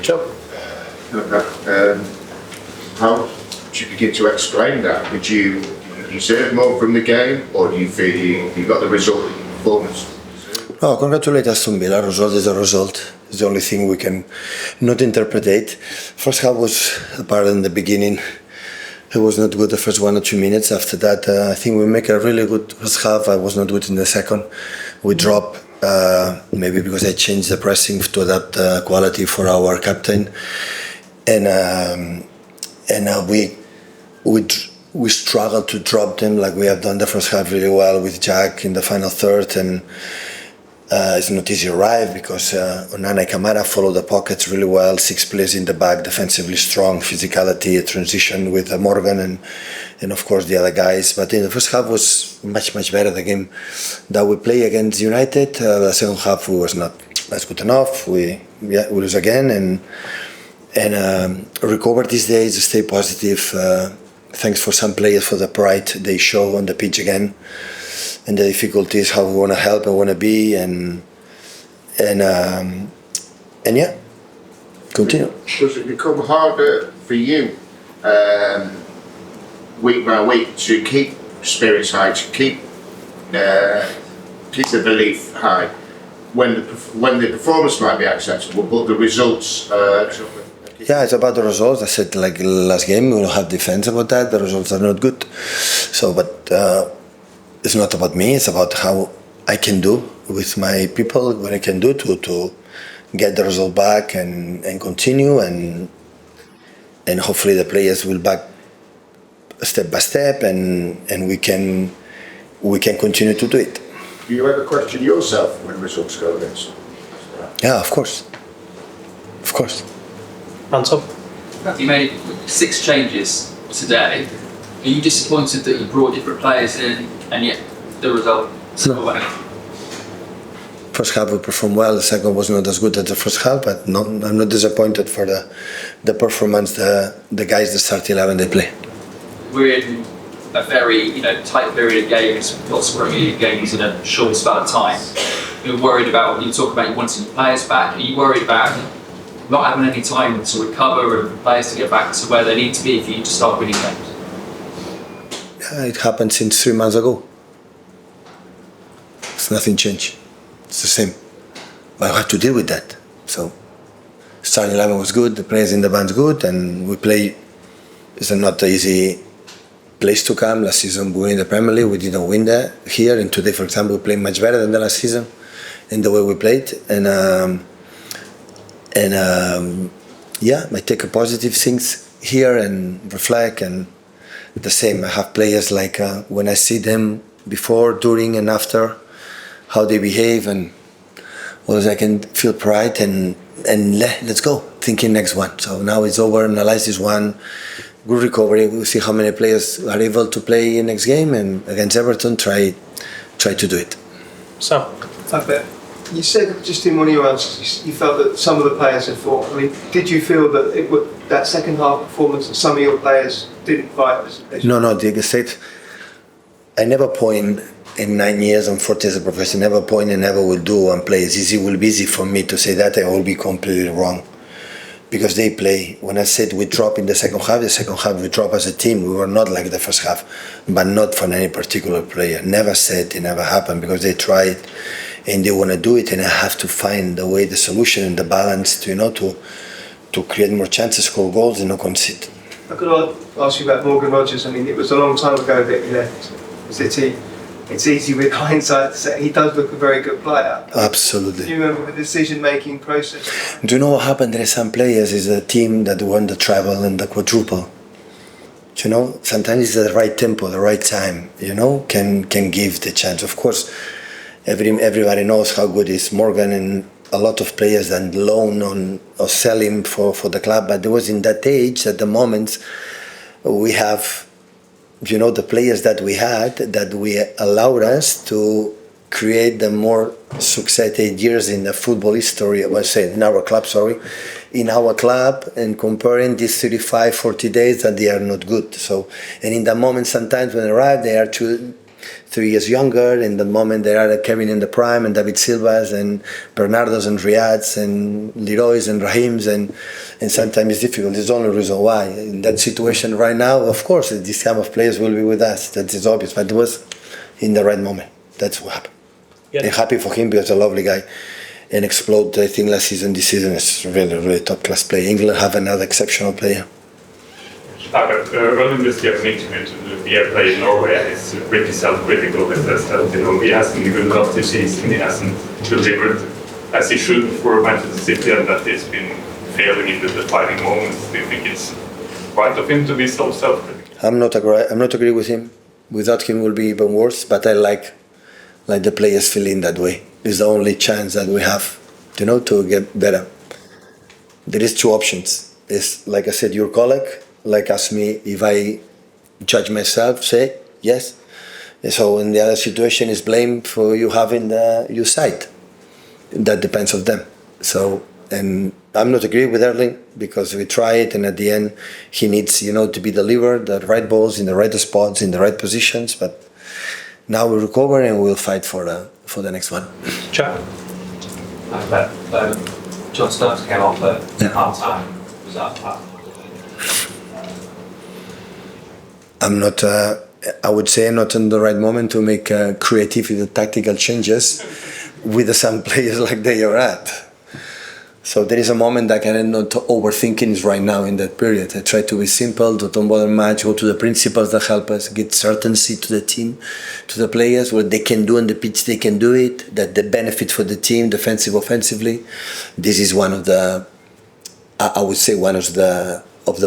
Sure. How do you begin to explain that? Did you deserve more from the game, or do you feel you got the result of your performance? No, congratulate Aston Villa. Result is a result. It's the only thing we can not interpret. First half was apart in the beginning. It was not good the first 1 or 2 minutes. After that, I think we make a really good first half. I was not good in the second. We drop, maybe because I changed the pressing to adapt quality for our captain, and we struggled to drop them like we have done the first half really well with Jack in the final third, and it's not easy to arrive because Onana and Kamara follow the pockets really well, 6 players in the back, defensively strong, physicality, a transition with Morgan and of course the other guys. But in the first half was much better the game that we play against United. The second half we was not that's good enough. We lose again and recover these days, stay positive. Thanks for some players for the pride they show on the pitch again. And the difficulties, how we want to help and want to be, and yeah, continue. Does it become harder for you week by week to keep spirits high, to keep the belief high when the performance might be acceptable, but the results? Yeah, it's about the results. I said like last game we don't have defense about that. The results are not good. So, but. It's not about me, it's about how I can do with my people, what I can do to get the result back and continue, and hopefully the players will back step by step, and we can continue to do it. Do you ever question yourself when results go against? Yeah, of course. Of course. Anton? You made 6 changes today. Are you disappointed that you brought different players in and yet the result still went? First half we performed well, the second was not as good as the first half, but no, I'm not disappointed for the performance, the guys, the start 11 they play. We're in a very tight period of games, lots of Premier League games in a short span of time. You're worried about, you talk about you wanting your players back, are you worried about not having any time to recover and players to get back to where they need to be for you to start winning games? It happened since 3 months ago. It's nothing changed. It's the same. But I have to deal with that. So, starting 11 was good, the players in the band's good, and we play. It's not an easy place to come. Last season we were in the Premier League, we didn't win that here, and today, for example, we play much better than the last season in the way we played. Yeah, I take a positive things here and reflect and. The same. I have players like when I see them before, during, and after, how they behave, and I can feel pride and let's go, thinking next one. So now it's over. Analyze this one, good recovery. We'll see how many players are able to play in next game, and against Everton, try to do it. Sam? You said just in one of your answers you felt that some of the players had fought. I mean, did you feel that that second half performance that some of your players didn't fight? No, the state. I never point in 9 years and 40 as a professional, never point and never will do and play. It's easy, will be easy for me to say that. I will be completely wrong. Because they play. When I said we drop in the second half we drop as a team. We were not like the first half, but not for any particular player. Never said it never happened because they tried. And they want to do it, and I have to find the way, the solution, and the balance to create more chances, score goals, and not concede. I could ask you about Morgan Rogers. I mean, it was a long time ago that he left City. It's easy with hindsight to say he does look a very good player. Absolutely. Do you remember the decision-making process? Do you know what happened? There are some players, is a team that won the treble and the quadruple. Sometimes it's the right tempo, the right time, can give the chance. Of course, everybody knows how good is Morgan, and a lot of players that loan on or sell him for the club. But there was in that age, at the moment, we have, the players that we had, that we allowed us to create the more successful years in the football history, in our club, and comparing these 35, 40 days that they are not good. So, and in that moment, sometimes when they arrive, they are 3 years younger. In the moment, there are Kevin in the prime, and David Silvas, and Bernardo's, and Riyad's, and Leroy's, and Raheem's, and sometimes it's difficult. It's the only reason why. In that situation right now, of course, this kind of players will be with us. That is obvious, but it was in the right moment. That's what happened. Yeah. I'm happy for him because he's a lovely guy. And explode, I think, last season, this season is really top-class player. England have another exceptional player. Earlier this year, mentioned the airplay in Norway is pretty self-critical with this. He hasn't even got this season, he hasn't delivered as he should for Manchester City, and that he's been failing in the defining moments. Do you think it's right of him to be so self-critical? I'm not agree with him. Without him, it will be even worse. But I like the players feeling that way. It's the only chance that we have, to get better. There is 2 options. It's like I said, your colleague. Like ask me if I judge myself, say yes. And so in the other situation is blame for you having your side. That depends on them. So, and I'm not agree with Erling because we try it, and at the end he needs to be delivered the right balls in the right spots in the right positions. But now we recover and we'll fight for the next one. Jack. John Stones came off at half time. Was that I'm not, I would say, not in the right moment to make creative tactical changes with some players like they are at. So there is a moment that I'm not overthinking right now in that period. I try to be simple, don't bother much, go to the principles that help us, get certainty to the team, to the players, what they can do on the pitch, they can do it, that the benefit for the team, defensive, offensively. This is one of the, I would say, one of the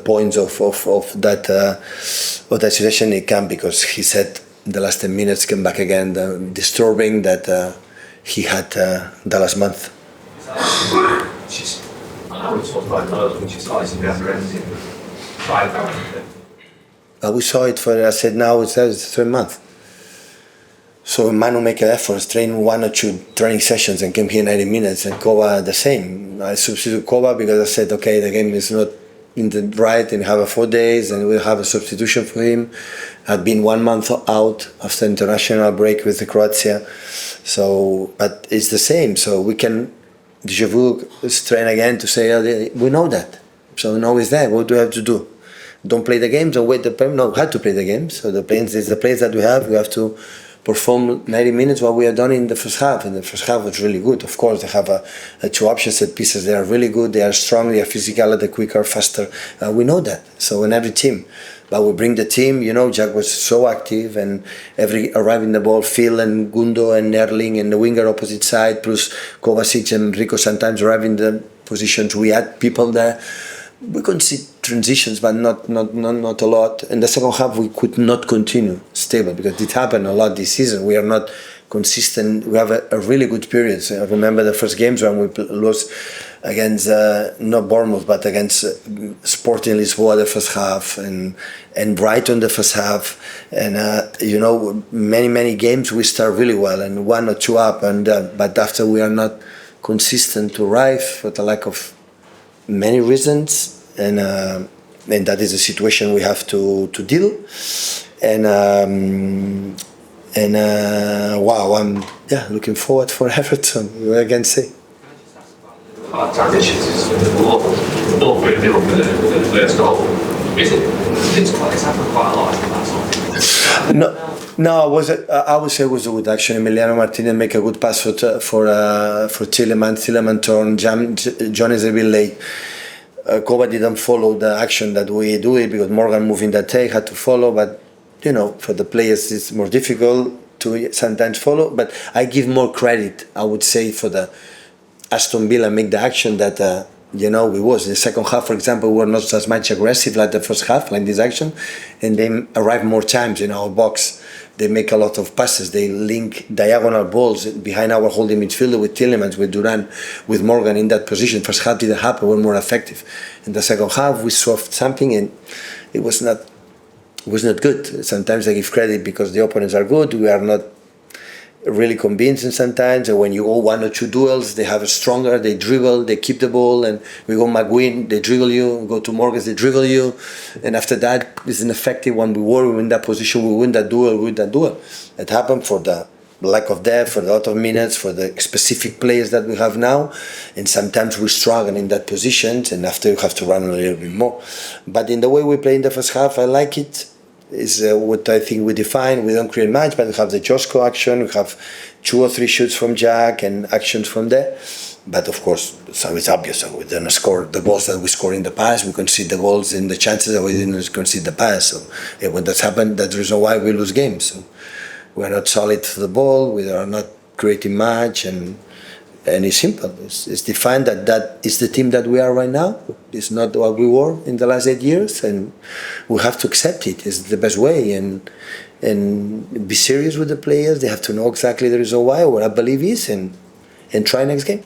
points of that situation he came, because he said the last 10 minutes came back again, disturbing that he had the last month. We saw it for, I said now it's 3 months. So Manu make an effort, train 1 or 2 training sessions and came here 90 minutes, and Kova the same. I substitute Kova because I said, okay, the game is not in the right, and have 4 days, and we'll have a substitution for him. Had been 1 month out after international break with the Croatia. So, but it's the same. So we can, déjà vu, train again to say, we know that. So now it's there. What do we have to do? Don't play the games and wait the time. No, we have to play the games. So the plans is the plays that we have to perform 90 minutes what we have done in the first half. And the first half was really good. Of course, they have 2 options set pieces. They are really good. They are strong. They are physical. They're quicker, faster. We know that. So in every team. But we bring the team, Jack was so active, and every arriving the ball, Phil and Gundo and Erling and the winger opposite side, plus Kovacic and Rico sometimes arriving the positions. We had people there. We could see transitions, but not a lot. In the second half, we could not continue stable because it happened a lot this season. We are not consistent. We have a really good period. So I remember the first games when we lost against not Bournemouth, but against Sporting Lisboa the first half, and Brighton the first half, and many games we start really well and 1 or 2 up, and but after we are not consistent to arrive for the lack of many reasons, and that is a situation we have to deal, and wow, I'm looking forward for Everton. What I can say. Transitions is all for the middle for the first goal. Is it? It's happened quite a lot. No, I would say it was a good action. Emiliano Martinez make a good pass for Tielemans. Tielemans turned. John is a bit late. Kova didn't follow the action that we do it because Morgan moving that take had to follow, but for the players it's more difficult to sometimes follow. But I give more credit, I would say, for the Aston Villa make the action that we was. In the second half, for example, we were not as much aggressive like the first half, like this action, and they arrive more times in our box. They make a lot of passes. They link diagonal balls behind our holding midfielder with Tielemans, with Duran, with Morgan in that position. First half didn't happen. We're more effective. In the second half, we saw something, and it was not good. Sometimes I give credit because the opponents are good. We are not. really convincing sometimes, and when you go 1 or 2 duels, they have a stronger, they dribble, they keep the ball, and we go McGuinn, they dribble you, we go to Morgan, they dribble you, and after that, it's an effective one. We were in that position, we win that duel, we win that duel. It happened for the lack of depth, for a lot of minutes, for the specific players that we have now, and sometimes we struggle in that position, and after you have to run a little bit more. But in the way we play in the first half, I like it. Is what I think we define. We don't create much, but we have the Josko action, we have 2 or 3 shoots from Jack and actions from there. But of course, so it's obvious. So we didn't score the goals that we scored in the past. We concede the goals in the chances that we didn't concede the past. So when that's happened, that's the reason why we lose games. So we are not solid to the ball. We are not creating much, and it's simple. It's defined that is the team that we are right now. It's not what we were in the last 8 years, and we have to accept it. It's the best way, and be serious with the players. They have to know exactly the reason why, what I believe is, and try next game.